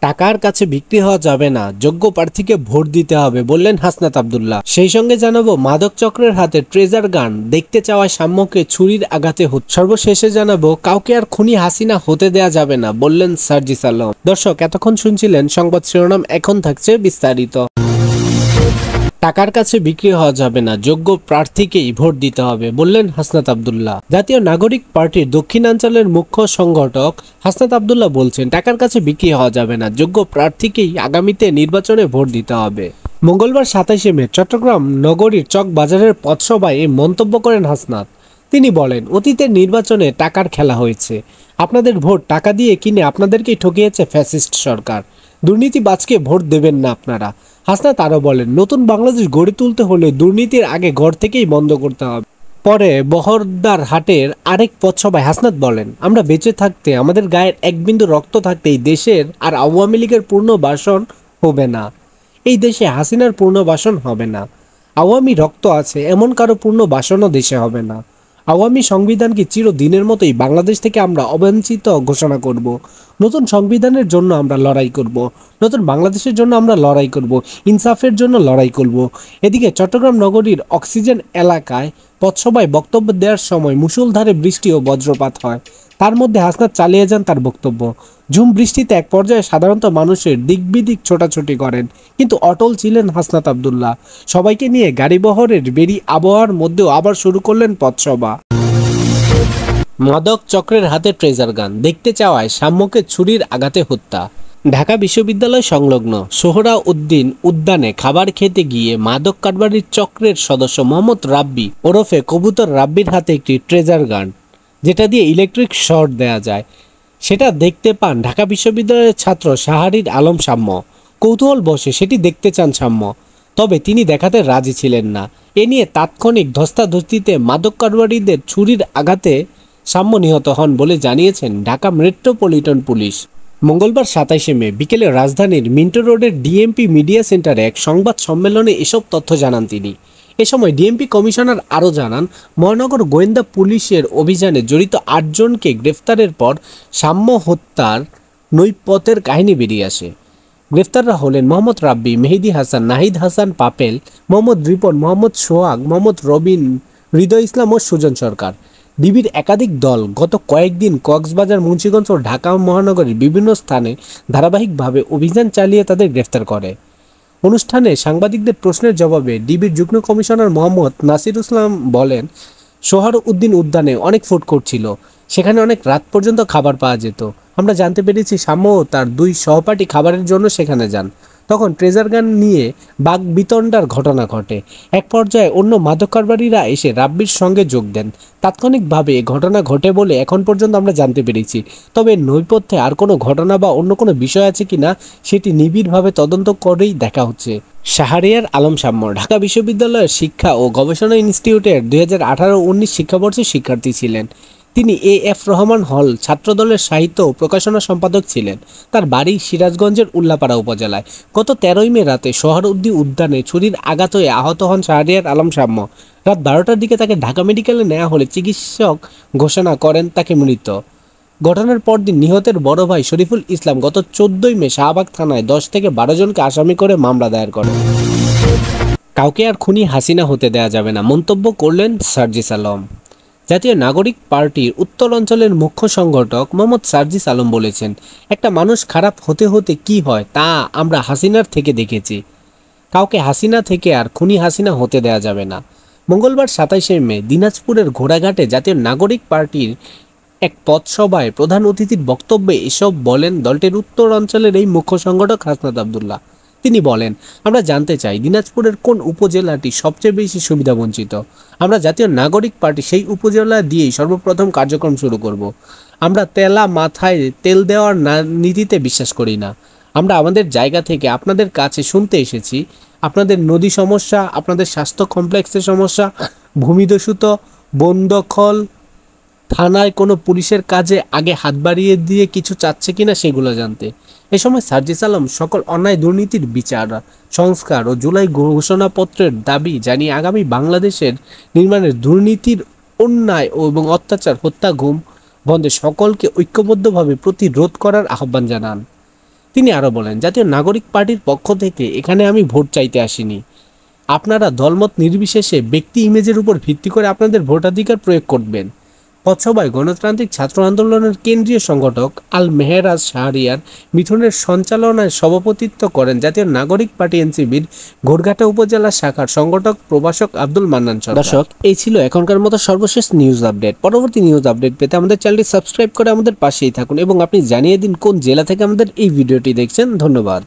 টাকার কাছে বিক্রি হওয়া যাবে না, যোগ্য প্রার্থীকে ভোট দিতে হবে বললেন হাসনাত আব্দুল্লাহ। সেই সঙ্গে জানাবো মাদক চক্রের হাতে ট্রেজার গান দেখতে চাওয়ায় সাম্যকে ছুরির আঘাতে সর্বশেষে জানাবো কাউকে আর খুনি হাসিনা হতে দেয়া যাবে না বললেন সার্জিস আলম। দর্শক, এতক্ষণ শুনছিলেন সংবাদ শিরোনাম, এখন থাকছে বিস্তারিত। টাকার কাছে বিক্রি হওয়া যাবে না, যোগ্য প্রার্থীকেই ভোট দিতে হবে বললেন হাসনাত আব্দুল্লাহ। জাতীয় নাগরিক পার্টির দক্ষিণাঞ্চলের মুখ্য সংগঠক হাসনাত আব্দুল্লাহ বলছেন, টাকার কাছে বিক্রি হওয়া যাবে না, যোগ্য প্রার্থীকেই আগামীতে নির্বাচনে ভোট দিতে হবে। মঙ্গলবার 27 মে চট্টগ্রাম নগরীর চক বাজারের পথসভায় এই মন্তব্য করেন হাসনাত। তিনি বলেন, অতীতের নির্বাচনে টাকার খেলা হয়েছে, আপনাদের ভোট টাকা দিয়ে কিনে আপনাদেরকেই ঠকিয়েছে ফ্যাসিস্ট সরকার, দুর্নীতিবাজকে ভোট দেবেন না আপনারা। হাসনাত আরও বলেন, নতুন বাংলাদেশ গড়ে তুলতে হলে দুর্নীতির আগে ঘর থেকেই বন্ধ করতে হবে। পরে বহরদার হাটের আরেক পথসভায় হাসনাত বলেন, আমরা বেঁচে থাকতে, আমাদের গায়ের এক বিন্দু রক্ত থাকতে এই দেশের আর আওয়ামী লীগের পূর্ণবাসন হবে না, এই দেশে হাসিনার পূর্ণবাসন হবে না। আওয়ামী রক্ত আছে এমন কারো পূর্ণবাসনও দেশে হবে না। আওয়ামী সংবিধানকে চিরদিনের মতোই বাংলাদেশ থেকে আমরা অবাঞ্ছিত ঘোষণা করব। নতুন সংবিধানের জন্য আমরা লড়াই করব, নতুন বাংলাদেশের জন্য আমরা লড়াই করব, ইনসাফের জন্য লড়াই করব। এদিকে চট্টগ্রাম নগরীর অক্সিজেন এলাকায় পথসভায় বক্তব্য দেওয়ার সময় মুষলধারে বৃষ্টি ও বজ্রপাত হয়। তার মধ্যে হাসনাত চালিয়ে যান তার বক্তব্য। ঝুম বৃষ্টিতে এক পর্যায়ে সাধারণত মানুষের দিকবিদিক ছোটাছুটি করেন, কিন্তু অটল ছিলেন হাসনাত আব্দুল্লাহ। সবাইকে নিয়ে গাড়িবহরের বেরি আবহাওয়ার মধ্যেও আবার শুরু করলেন পথসভা। মাদক চক্রের হাতে ট্রেজার গান দেখতে চাওয়ায় সাম্যকে ছুরির আঘাতে হত্যা। ঢাকা বিশ্ববিদ্যালয় সংলগ্ন সোহরাউদ্দিন উদ্যানে খাবার খেতে গিয়ে মাদক কারবারির চক্রের সদস্য মোহাম্মদ রাব্বি ওরফে কবুতর রাব্বির হাতে একটি ট্রেজার গান, যেটা দিয়ে ইলেকট্রিক শর্ট দেয়া যায়, সেটা দেখতে পান ঢাকা বিশ্ববিদ্যালয়ের ছাত্র শাহরির আলম সাম্য। কৌতূহল বশে সেটি দেখতে চান সাম্য, তবে তিনি দেখাতে রাজি ছিলেন না। এ নিয়ে তাৎক্ষণিক ধস্তাধস্তিতে মাদক কারবারিদের ছুরির আঘাতে সাম্য নিহত হন বলে জানিয়েছেন ঢাকা মেট্রোপলিটন পুলিশ। মঙ্গলবার 27 মে বিকেলে রাজধানীর মিন্টো রোডের ডিএমপি মিডিয়া সেন্টারে এক সংবাদ সম্মেলনে এসব তথ্য জানান তিনি। এ সময় ডিএমপি কমিশনার আরও জানান, মহানগর গোয়েন্দা পুলিশের অভিযানে জড়িত 8 জনকে গ্রেফতারের পর সাম্য হত্যার নৈপথ্যের কাহিনী বেরিয়ে আসে। গ্রেফতাররা হলেন মোহাম্মদ রাব্বি, মেহেদি হাসান, নাহিদ হাসান পাপেল, মোহাম্মদ রিপন, মোহাম্মদ সোহাগ, মোহাম্মদ রবিন, হৃদয় ইসলাম ও সুজন সরকার। ডিবির একাধিক দল গত কয়েকদিন কক্সবাজার, মুন্সিগঞ্জ ও ঢাকা মহানগরের বিভিন্ন স্থানে ধারাবাহিকভাবে অভিযান চালিয়ে তাদের গ্রেফতার করে। অনুষ্ঠানে সাংবাদিকদের প্রশ্নের জবাবে ডিবির যুগ্ম কমিশনার মোহাম্মদ নাসির ইসলাম বলেন, সোহরাউদ্দিন উদ্যানে অনেক ফুড কোর্ট ছিল, সেখানে অনেক রাত পর্যন্ত খাবার পাওয়া যেত। আমরা জানতে পেরেছি সাম্য ও তার 2 সহপাঠী খাবারের জন্য সেখানে যান, তখন ট্রেজার গান নিয়ে বাকবিতণ্ডার ঘটনা ঘটে। এক পর্যায়ে অন্য মাদক কারবারিরা এসে রাব্বির সঙ্গে যোগ দেন। তাৎক্ষণিকভাবে এ ঘটনা ঘটে বলে এখন পর্যন্ত আমরা জানতে পেরেছি, তবে নৈপথ্যে আর কোনো ঘটনা বা অন্য কোনো বিষয় আছে কিনা সেটি নিবিড়ভাবে তদন্ত করেই দেখা হচ্ছে। শাহরিয়ার আলম সাম্য ঢাকা বিশ্ববিদ্যালয়ের শিক্ষা ও গবেষণা ইনস্টিটিউটের 2018-19 শিক্ষাবর্ষের শিক্ষার্থী ছিলেন। তিনি এ.এফ রহমান হল ছাত্রদলের সাহিত্য ও প্রকাশনা সম্পাদক ছিলেন। তার বাড়ি সিরাজগঞ্জের উল্লাপাড়া উপজেলায়। গত 13 মে রাতে সোহরাউদ্দিন উদ্যানে ছুরির আঘাত হয়ে আহত হন শাহরিয়ার আলম সাম্য। রাত 12টার দিকে তাকে ঢাকা মেডিকেলে নেওয়া হলে চিকিৎসক ঘোষণা করেন তাকে মৃত। ঘটনার পরদিন নিহতের বড় ভাই শরীফুল ইসলাম গত 14 মে শাহবাগ থানায় 10 থেকে 12 জনকে আসামি করে মামলা দায়ের করেন। কাউকে আর খুনি হাসিনা হতে দেয়া যাবে না মন্তব্য করলেন সার্জিস আলম। জাতীয় নাগরিক পার্টির উত্তর অঞ্চলের মুখ্য সংগঠক মোহাম্মদ সার্জিস আলম বলেছেন, একটা মানুষ খারাপ হতে হতে কি হয় তা আমরা হাসিনার থেকে দেখেছি। কাউকে হাসিনা থেকে আর খুনি হাসিনা হতে দেয়া যাবে না। মঙ্গলবার 27 মে দিনাজপুরের ঘোড়াঘাটে জাতীয় নাগরিক পার্টির এক পথসভায় প্রধান অতিথির বক্তব্যে এসব বলেন দলটির উত্তর অঞ্চলের এই মুখ্য সংগঠক হাসনাত আব্দুল্লাহ। তিনি বলেন, আমরা জানতে চাই দিনাজপুরের কোন উপজেলাটি সবচেয়ে বেশি সুবিধাবঞ্চিত। আমরা জাতীয় নাগরিক পার্টি সেই উপজেলা দিয়েই সর্বপ্রথম কার্যক্রম শুরু করব। আমরা তেলা মাথায় তেল দেওয়ার নীতিতে বিশ্বাস করি না। আমরা আমাদের জায়গা থেকে আপনাদের কাছে শুনতে এসেছি, আপনাদের নদী সমস্যা, আপনাদের স্বাস্থ্য কমপ্লেক্সের সমস্যা, ভূমিদস্যুত, বন দখল, থানায় কোনো পুলিশের কাজে আগে হাত বাড়িয়ে দিয়ে কিছু চাচ্ছে কিনা সেগুলো জানতে। এ সময় সার্জিস আলম সকল অন্যায় দুর্নীতির বিচার, সংস্কার ও জুলাই ঘোষণাপত্রের দাবি জানিয়ে আগামী বাংলাদেশের নির্মাণের দুর্নীতির, অন্যায় এবং অত্যাচার, হত্যা, গুম বন্ধে সকলকে ঐক্যবদ্ধভাবে প্রতিরোধ করার আহ্বান জানান। তিনি আরও বলেন, জাতীয় নাগরিক পার্টির পক্ষ থেকে এখানে আমি ভোট চাইতে আসিনি। আপনারা দলমত নির্বিশেষে ব্যক্তি ইমেজের উপর ভিত্তি করে আপনাদের ভোটাধিকার প্রয়োগ করবেন। পথসভায় গণতান্ত্রিক ছাত্র আন্দোলনের কেন্দ্রীয় সংগঠক আল মেহরাজ শাহরিয়ার মিথুনের সঞ্চালনায় সভাপতিত্ব করেন জাতীয় নাগরিক পার্টি এনসিবির ঘোড়ঘাটা উপজেলা শাখার সংগঠক প্রভাষক আব্দুল মান্নান সরকার। দর্শক, এই ছিল এখনকার মতো সর্বশেষ নিউজ আপডেট। পরবর্তী নিউজ আপডেট পেতে আমাদের চ্যানেলটি সাবস্ক্রাইব করে আমাদের পাশেই থাকুন এবং আপনি জানিয়ে দিন কোন জেলা থেকে আমাদের এই ভিডিওটি দেখছেন। ধন্যবাদ।